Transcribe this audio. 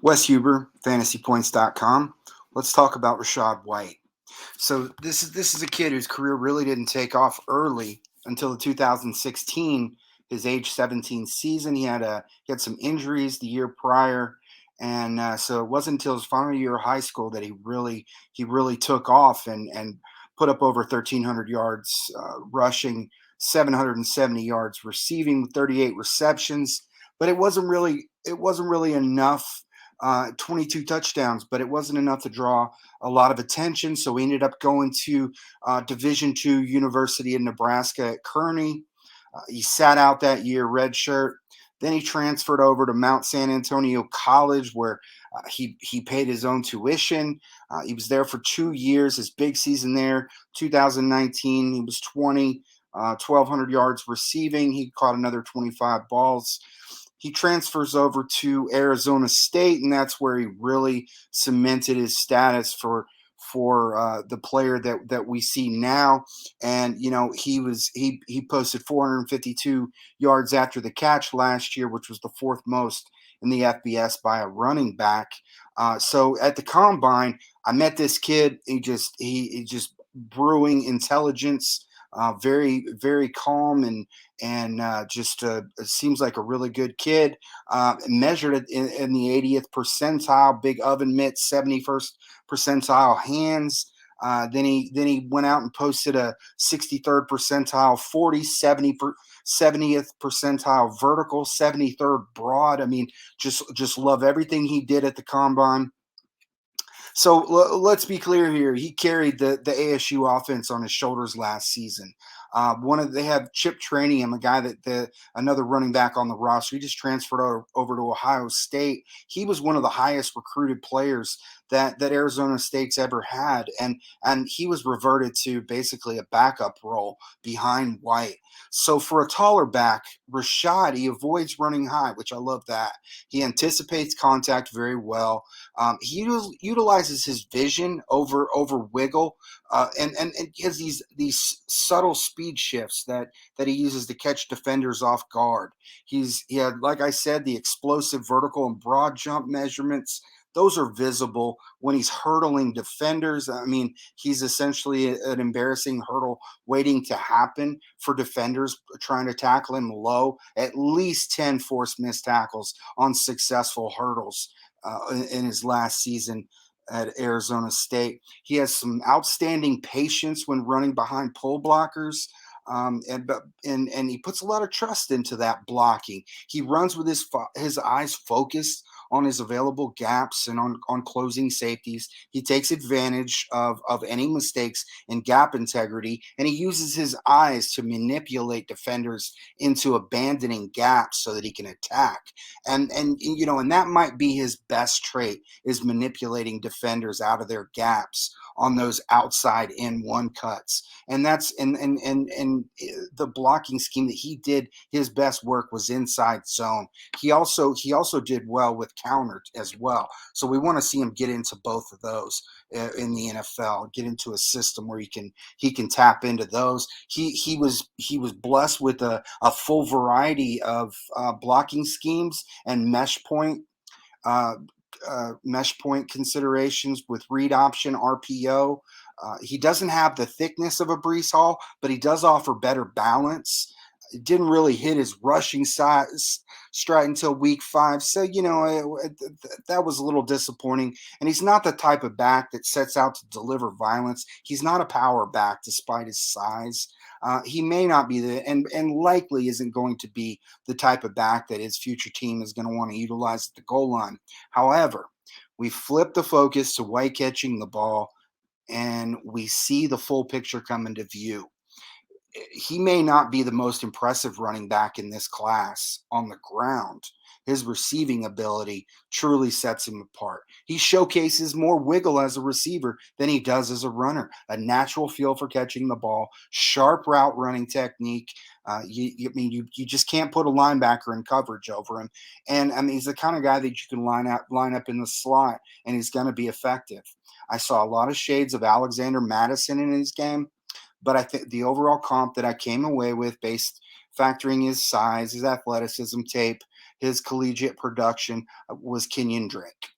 Wes Huber, fantasypoints.com. Let's talk about Rachaad White. So this is a kid whose career really didn't take off early until the 2016, his age 17 season. He had some injuries the year prior, and so it wasn't until his final year of high school that he really took off and put up over 1,300 yards rushing, 770 yards receiving, with 38 receptions. But it wasn't really enough. 22 touchdowns, but it wasn't enough to draw a lot of attention. So we ended up going to Division II University of Nebraska at Kearney. He sat out that year, redshirt. Then he transferred over to Mount San Antonio College, where he paid his own tuition. He was there for 2 years. His big season there, 2019, he was 20, 1,200 yards receiving. He caught another 25 balls. He transfers over to Arizona State, and that's where he really cemented his status for the player that we see now. And he posted 452 yards after the catch last year, which was the fourth most in the FBS by a running back. So at the combine, I met this kid. He just brewing intelligence, very very calm and just seems like a really good kid. Measured it in the 80th percentile, big oven mitt, 71st percentile hands. Then he went out and posted a 63rd percentile 40, 70th percentile vertical, 73rd broad. I mean, just love everything he did at the combine. So let's be clear here. He carried the ASU offense on his shoulders last season. They have Chip Trainium, a guy another running back on the roster. He just transferred over to Ohio State. He was one of the highest recruited players that Arizona State's ever had, and he was reverted to basically a backup role behind White. So for a taller back, Rachaad, he avoids running high, which I love that. He anticipates contact very well. He utilizes his vision over wiggle, and he has these subtle speed shifts that he uses to catch defenders off guard. He had, like I said, the explosive vertical and broad jump measurements. Those are visible when he's hurdling defenders. I mean, he's essentially an embarrassing hurdle waiting to happen for defenders trying to tackle him low. At least 10 forced missed tackles on successful hurdles in his last season at Arizona State. He has some outstanding patience when running behind pull blockers. And he puts a lot of trust into that blocking. He runs with his eyes focused on his available gaps and on closing safeties. He takes advantage of any mistakes in gap integrity, and he uses his eyes to manipulate defenders into abandoning gaps so that he can attack. And that might be his best trait, is manipulating defenders out of their gaps on those outside in one cuts. And that's and the blocking scheme that he did, his best work was inside zone. He also did well with counter as well. So we want to see him get into both of those in the NFL, get into a system where he can tap into those. He was blessed with a full variety of blocking schemes and uh, mesh point considerations with read option RPO. He doesn't have the thickness of a Brees Hall, but he does offer better balance. It didn't really hit his rushing size stride until week 5. So, that was a little disappointing. And he's not the type of back that sets out to deliver violence. He's not a power back despite his size. He may not be and likely isn't going to be the type of back that his future team is going to want to utilize at the goal line. However, we flip the focus to White catching the ball, and we see the full picture come into view. He may not be the most impressive running back in this class on the ground. His receiving ability truly sets him apart. He showcases more wiggle as a receiver than he does as a runner. A natural feel for catching the ball, sharp route running technique. You just can't put a linebacker in coverage over him. And I mean, he's the kind of guy that you can line up in the slot, and he's going to be effective. I saw a lot of shades of Alexander Madison in his game, but I think the overall comp that I came away with, based factoring his size, his athleticism tape, his collegiate production was Kenyon Drake.